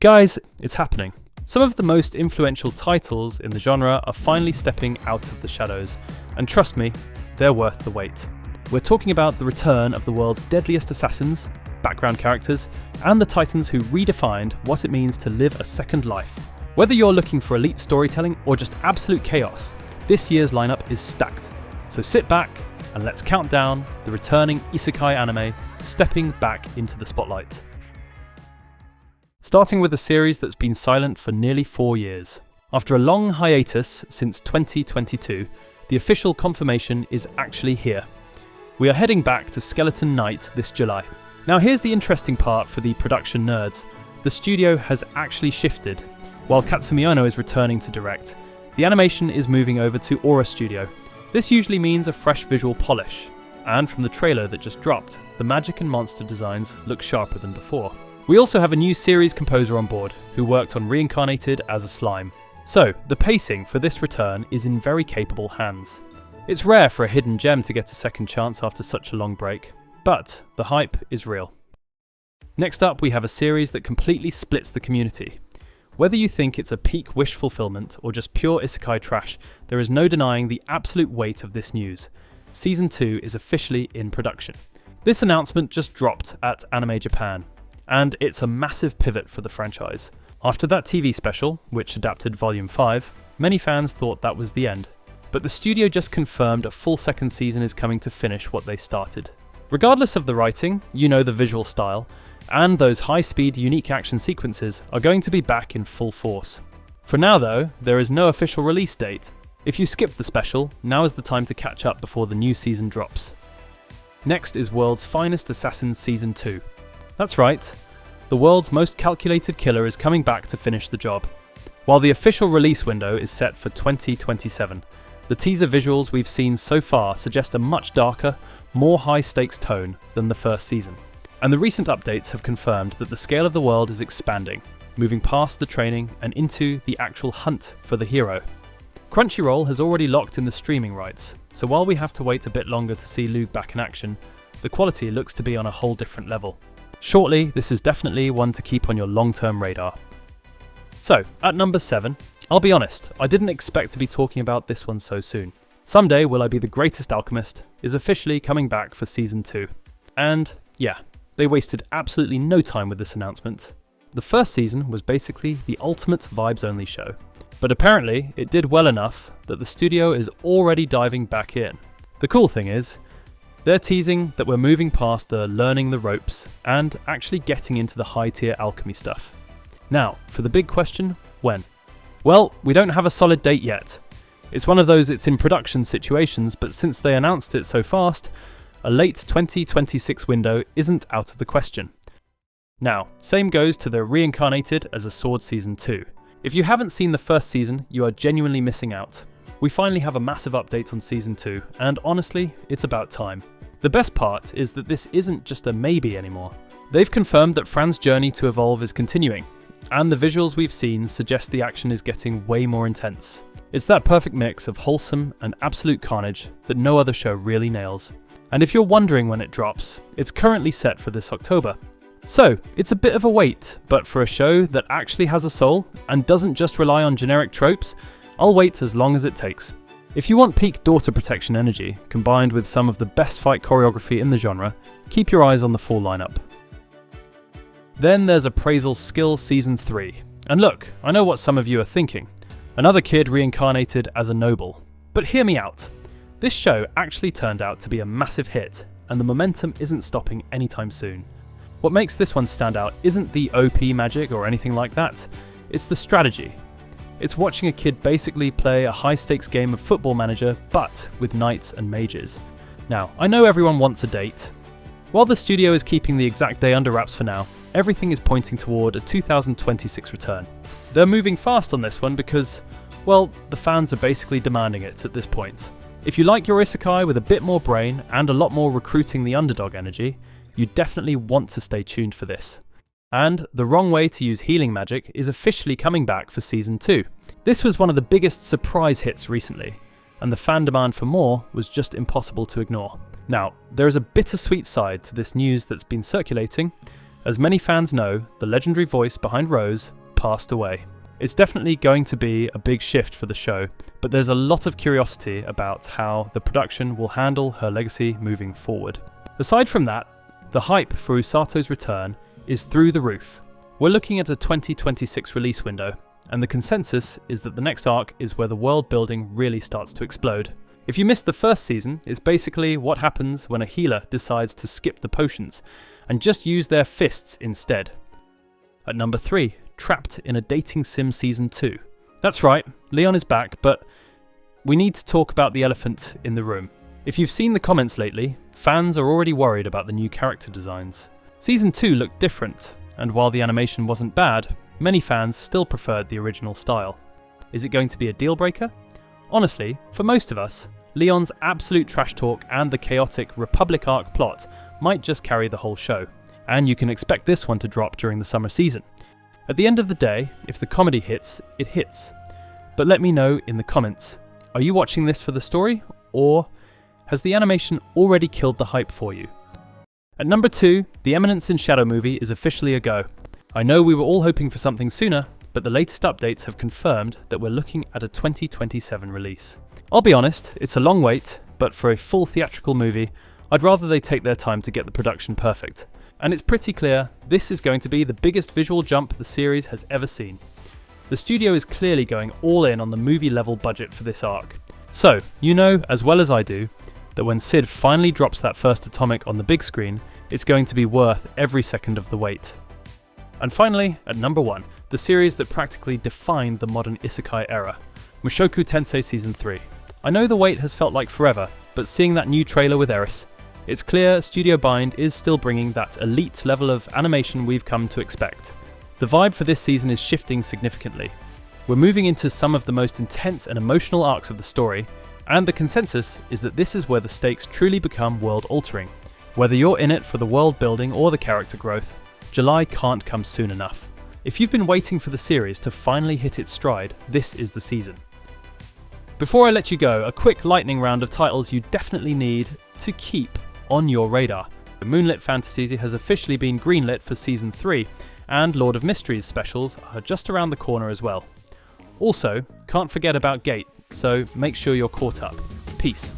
Guys, it's happening. Some of the most influential titles in the genre are finally stepping out of the shadows, and trust me, they're worth the wait. We're talking about the return of the world's deadliest assassins, background characters, and the titans who redefined what it means to live a second life. Whether you're looking for elite storytelling or just absolute chaos, this year's lineup is stacked. So sit back and let's count down the returning Isekai anime stepping back into the spotlight. Starting with a series that's been silent for nearly 4 years. After a long hiatus since 2022, the official confirmation is actually here. We are heading back to Skeleton Knight this July. Now here's the interesting part for the production nerds. The studio has actually shifted. While Katsumi Ono is returning to direct, the animation is moving over to Aura Studio. This usually means a fresh visual polish, and from the trailer that just dropped, the magic and monster designs look sharper than before. We also have a new series composer on board, who worked on Reincarnated as a slime. So, the pacing for this return is in very capable hands. It's rare for a hidden gem to get a second chance after such a long break, but the hype is real. Next up, we have a series that completely splits the community. Whether you think it's a peak wish fulfillment or just pure isekai trash, there is no denying the absolute weight of this news. Season 2 is officially in production. This announcement just dropped at Anime Japan, and it's a massive pivot for the franchise. After that TV special, which adapted Volume 5, many fans thought that was the end. But the studio just confirmed a full second season is coming to finish what they started. Regardless of the writing, you know the visual style, and those high-speed, unique action sequences are going to be back in full force. For now though, there is no official release date. If you skipped the special, now is the time to catch up before the new season drops. Next is World's Finest Assassin Season 2. That's right, the world's most calculated killer is coming back to finish the job. While the official release window is set for 2027, the teaser visuals we've seen so far suggest a much darker, more high-stakes tone than the first season. And the recent updates have confirmed that the scale of the world is expanding, moving past the training and into the actual hunt for the hero. Crunchyroll has already locked in the streaming rights, so while we have to wait a bit longer to see Luke back in action, the quality looks to be on a whole different level. Shortly, this is definitely one to keep on your long-term radar. So, at number 7, I'll be honest, I didn't expect to be talking about this one so soon. Someday Will I Be the Greatest Alchemist is officially coming back for Season 2. And yeah, they wasted absolutely no time with this announcement. The first season was basically the ultimate vibes-only show, but apparently it did well enough that the studio is already diving back in. The cool thing is, they're teasing that we're moving past the learning the ropes and actually getting into the high-tier alchemy stuff. Now, for the big question, when? Well, we don't have a solid date yet. It's one of those it's in production situations, but since they announced it so fast, a late 2026 window isn't out of the question. Now, same goes to the Reincarnated as a Sword Season 2. If you haven't seen the first season, you are genuinely missing out. We finally have a massive update on Season 2, and honestly, it's about time. The best part is that this isn't just a maybe anymore. They've confirmed that Fran's journey to evolve is continuing, and the visuals we've seen suggest the action is getting way more intense. It's that perfect mix of wholesome and absolute carnage that no other show really nails. And if you're wondering when it drops, it's currently set for this October. So, it's a bit of a wait, but for a show that actually has a soul and doesn't just rely on generic tropes, I'll wait as long as it takes. If you want peak daughter protection energy, combined with some of the best fight choreography in the genre, keep your eyes on the full lineup. Then there's Appraisal Skill Season 3. And look, I know what some of you are thinking. Another kid reincarnated as a noble. But hear me out. This show actually turned out to be a massive hit, and the momentum isn't stopping anytime soon. What makes this one stand out isn't the OP magic or anything like that, it's the strategy. It's watching a kid basically play a high-stakes game of Football Manager, but with knights and mages. Now, I know everyone wants a date. While the studio is keeping the exact day under wraps for now, everything is pointing toward a 2026 return. They're moving fast on this one because, well, the fans are basically demanding it at this point. If you like your isekai with a bit more brain and a lot more recruiting the underdog energy, you definitely want to stay tuned for this. And The Wrong Way to Use Healing Magic is officially coming back for Season 2. This was one of the biggest surprise hits recently, and the fan demand for more was just impossible to ignore. Now, there is a bittersweet side to this news that's been circulating, As many fans know, the legendary voice behind Rose passed away. It's definitely going to be a big shift for the show, but there's a lot of curiosity about how the production will handle her legacy moving forward. Aside from that, the hype for Usato's return is through the roof. We're looking at a 2026 release window, and the consensus is that the next arc is where the world building really starts to explode. If you missed the first season, it's basically what happens when a healer decides to skip the potions and just use their fists instead. At number 3, Trapped in a Dating Sim Season 2. That's right, Leon is back, but we need to talk about the elephant in the room. If you've seen the comments lately, fans are already worried about the new character designs. Season 2 looked different, and while the animation wasn't bad, many fans still preferred the original style. Is it going to be a deal breaker? Honestly, for most of us, Leon's absolute trash talk and the chaotic Republic arc plot might just carry the whole show, and you can expect this one to drop during the summer season. At the end of the day, if the comedy hits, it hits. But let me know in the comments, are you watching this for the story, or has the animation already killed the hype for you? At number 2, the Eminence in Shadow movie is officially a go. I know we were all hoping for something sooner, but the latest updates have confirmed that we're looking at a 2027 release. I'll be honest, it's a long wait, but for a full theatrical movie, I'd rather they take their time to get the production perfect. And it's pretty clear this is going to be the biggest visual jump the series has ever seen. The studio is clearly going all in on the movie level budget for this arc. So, you know as well as I do, that when Sid finally drops that first atomic on the big screen, it's going to be worth every second of the wait. And finally, at number 1, the series that practically defined the modern Isekai era, Mushoku Tensei Season 3. I know the wait has felt like forever, but seeing that new trailer with Eris, it's clear Studio Bind is still bringing that elite level of animation we've come to expect. The vibe for this season is shifting significantly. We're moving into some of the most intense and emotional arcs of the story, and the consensus is that this is where the stakes truly become world-altering. Whether you're in it for the world building or the character growth, July can't come soon enough. If you've been waiting for the series to finally hit its stride, this is the season. Before I let you go, a quick lightning round of titles you definitely need to keep on your radar. The Moonlit Fantasy has officially been greenlit for Season 3, and Lord of Mysteries specials are just around the corner as well. Also, can't forget about Gate, so make sure you're caught up. Peace.